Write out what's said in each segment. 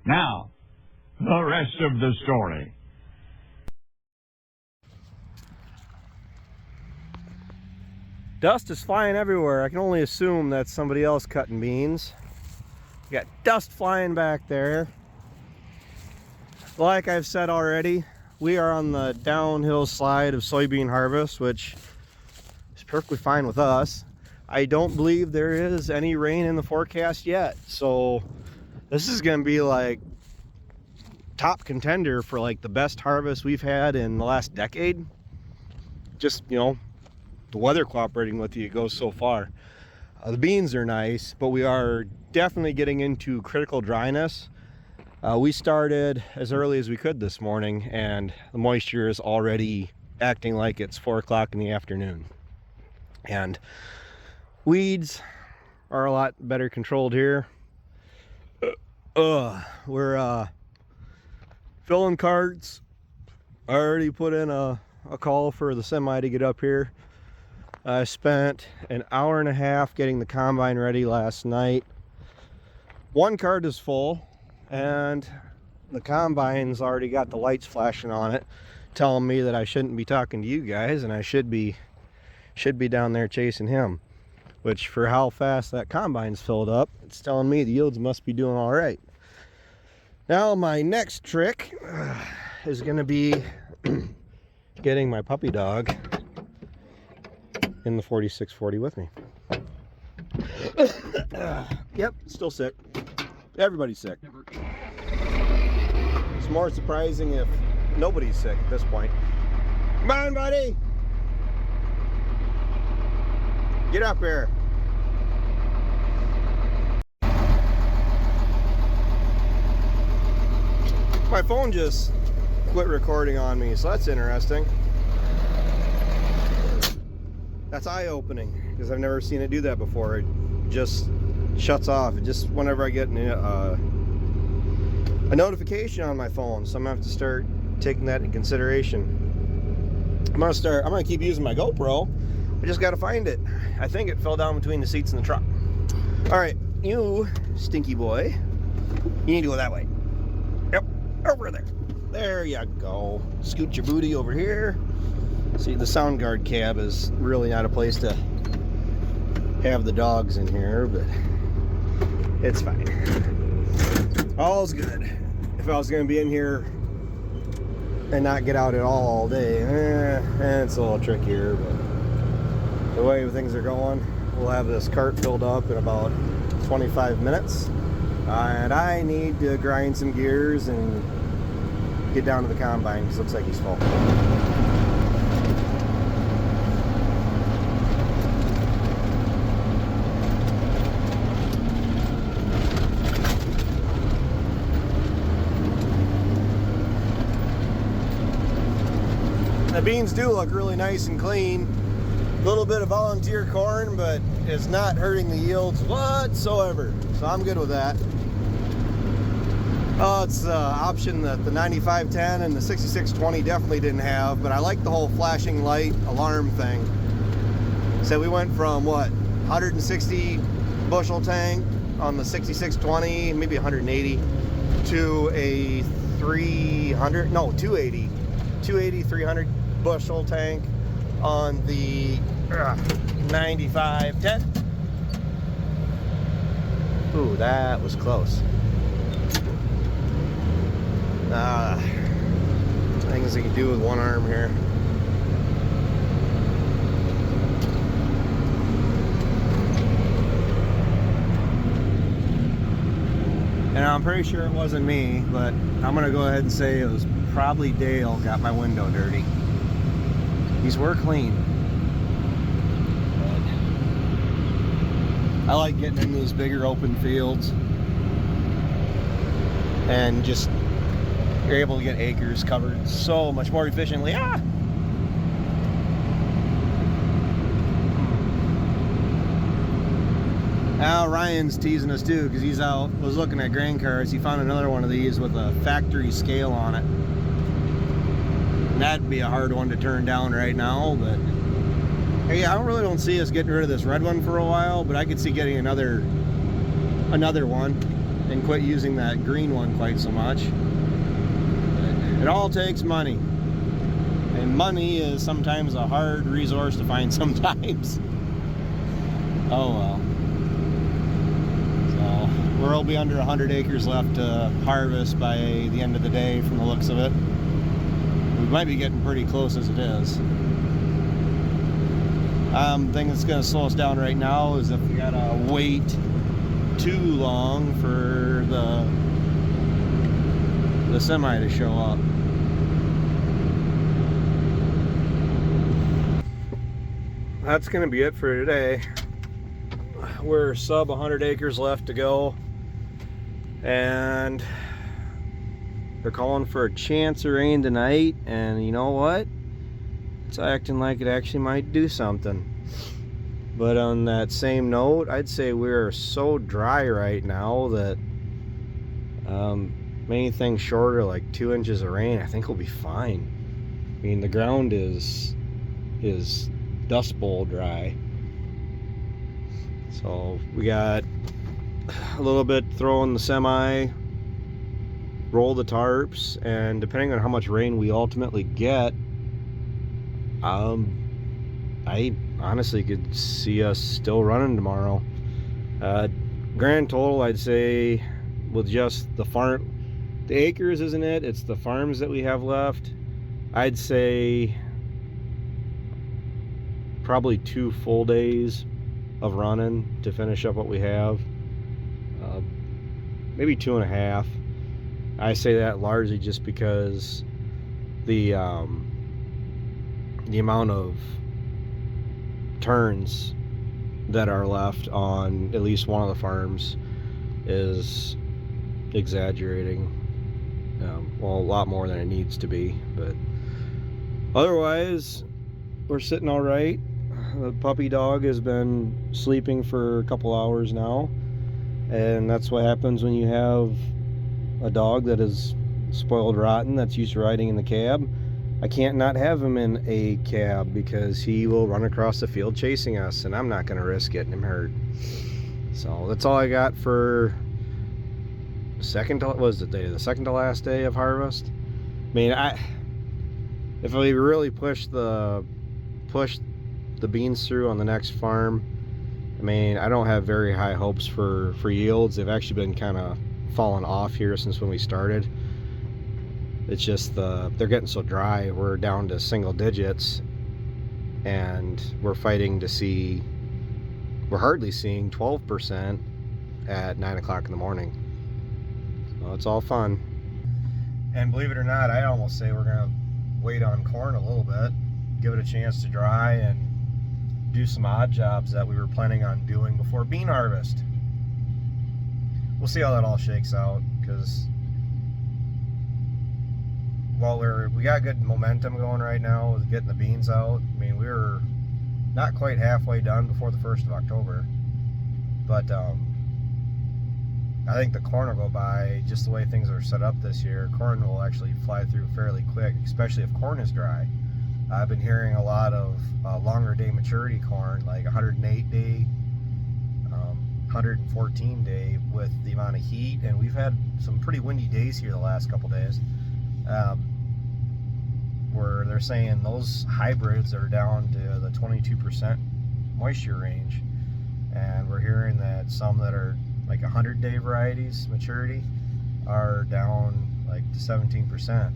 Now, the rest of the story. Dust is flying everywhere. I can only assume that's somebody else cutting beans. You got dust flying back there. Like I've said already, we are on the downhill slide of soybean harvest, which is perfectly fine with us. I don't believe there is any rain in the forecast yet, so this is going to be like top contender for like the best harvest we've had in the last decade. Just, you know, the weather cooperating with you, it goes so far. The beans are nice, but we are definitely getting into critical dryness. We started as early as we could this morning, and the moisture is already acting like it's 4 o'clock in the afternoon. And weeds are a lot better controlled here. We're filling carts. I already put in a call for the semi to get up here. I spent an hour and a half getting the combine ready last night. One cart is full, and the combine's already got the lights flashing on it, telling me that I shouldn't be talking to you guys, and I should be down there chasing him. Which, for how fast that combine's filled up, it's telling me the yields must be doing all right. Now my next trick is going to be getting my puppy dog in the 4640 with me. Yep, still sick. Everybody's sick. It's more surprising if nobody's sick at this point. Come on, buddy! Get up here. My phone just quit recording on me, so that's interesting. That's eye-opening, because I've never seen it do that before. It just shuts off. It just, whenever I get a notification on my phone, so I'm gonna have to start taking that into consideration. I'm gonna keep using my GoPro. I just gotta find it. I think it fell down between the seats in the truck. All right, you stinky boy, you need to go that way. Yep, over there. There you go. Scoot your booty over here. See, the sound guard cab is really not a place to have the dogs in here, but it's fine. All's good. If I was gonna be in here and not get out at all day, it's a little trickier, but the way things are going, we'll have this cart filled up in about 25 minutes. And I need to grind some gears and get down to the combine because it looks like he's full. The beans do look really nice and clean. A little bit of volunteer corn, but it's not hurting the yields whatsoever. So I'm good with that. Oh, it's an option that the 9510 and the 6620 definitely didn't have, but I like the whole flashing light alarm thing. So we went from what, 160 bushel tank on the 6620, maybe 180, to a 280, 300 bushel tank on the 9510. Ooh, that was close. Things I can do with one arm here. And I'm pretty sure it wasn't me, but I'm gonna go ahead and say it was probably Dale got my window dirty. These were clean. But I like getting in these bigger open fields and just you're able to get acres covered so much more efficiently. Now Ryan's teasing us too because he's out, was looking at grain carts. He found another one of these with a factory scale on it. And that'd be a hard one to turn down right now, but hey, I don't see us getting rid of this red one for a while, but I could see getting another one. and quit using that green one quite so much. It all takes money. And money is sometimes a hard resource to find sometimes. Oh well. So we'll be under 100 acres left to harvest by the end of the day from the looks of it. We might be getting pretty close as it is. Thing that's going to slow us down right now is if we gotta wait too long for the semi to show up. That's going to be it for today. We're sub 100 acres left to go, and they're calling for a chance of rain tonight, and you know what? It's acting like it actually might do something. But on that same note, I'd say we're so dry right now that anything shorter like 2 inches of rain, I think we'll be fine. I mean, the ground is dust bowl dry. So we got a little bit throwing the semi, roll the tarps, and depending on how much rain we ultimately get, I honestly could see us still running tomorrow. Grand total, I'd say, with just the acres isn't it? It's the farms that we have left. I'd say probably 2 full days of running to finish up what we have. Maybe 2.5. I say that largely just because the amount of turns that are left on at least one of the farms is exaggerating. Well, a lot more than it needs to be, but otherwise we're sitting all right. The puppy dog has been sleeping for a couple hours now, and that's what happens when you have a dog that is spoiled rotten, that's used to riding in the cab. I can't not have him in a cab because he will run across the field chasing us, and I'm not going to risk getting him hurt. So that's all I got for the second to last day of harvest. I mean, if we really push the beans through on the next farm, I mean, I don't have very high hopes for yields. They've actually been kind of falling off here since when we started. It's just they're getting so dry. We're down to single digits, and we're fighting to see. We're hardly seeing 12% at 9 o'clock in the morning. So it's all fun. And believe it or not, I almost say we're gonna wait on corn a little bit, give it a chance to dry, and do some odd jobs that we were planning on doing before bean harvest. We'll see how that all shakes out, because while we got good momentum going right now with getting the beans out. I mean, we were not quite halfway done before the 1st of October, but I think the corn will go by just the way things are set up this year. Corn will actually fly through fairly quick, especially if corn is dry. I've been hearing a lot of longer day maturity corn, like 108 day, 114 day, with the amount of heat, and we've had some pretty windy days here the last couple days, where they're saying those hybrids are down to the 22% moisture range, and we're hearing that some that are like 100-day varieties maturity are down like to 17%.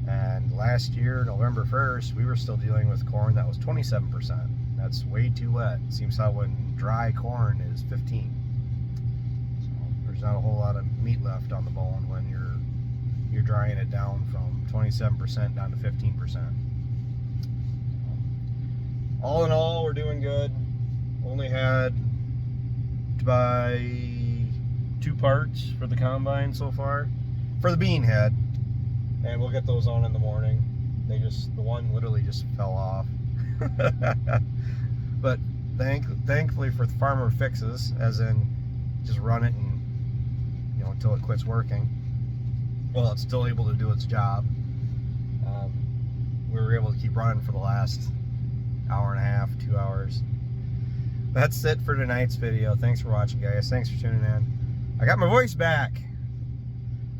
And last year, November 1st, we were still dealing with corn that was 27%. That's way too wet. It seems how when dry corn is 15. So there's not a whole lot of meat left on the bone when you're drying it down from 27% down to 15%. All in all, we're doing good. Only had to buy 2 parts for the combine so far, for the bean head, and we'll get those on in the morning. The one literally just fell off. But thankfully for the farmer fixes, as in just run it and until it quits working. Well, it's still able to do its job. We were able to keep running for the last hour and a half, 2 hours. That's it for tonight's video. Thanks for watching, guys. Thanks for tuning in. I got my voice back.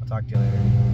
I'll talk to you later.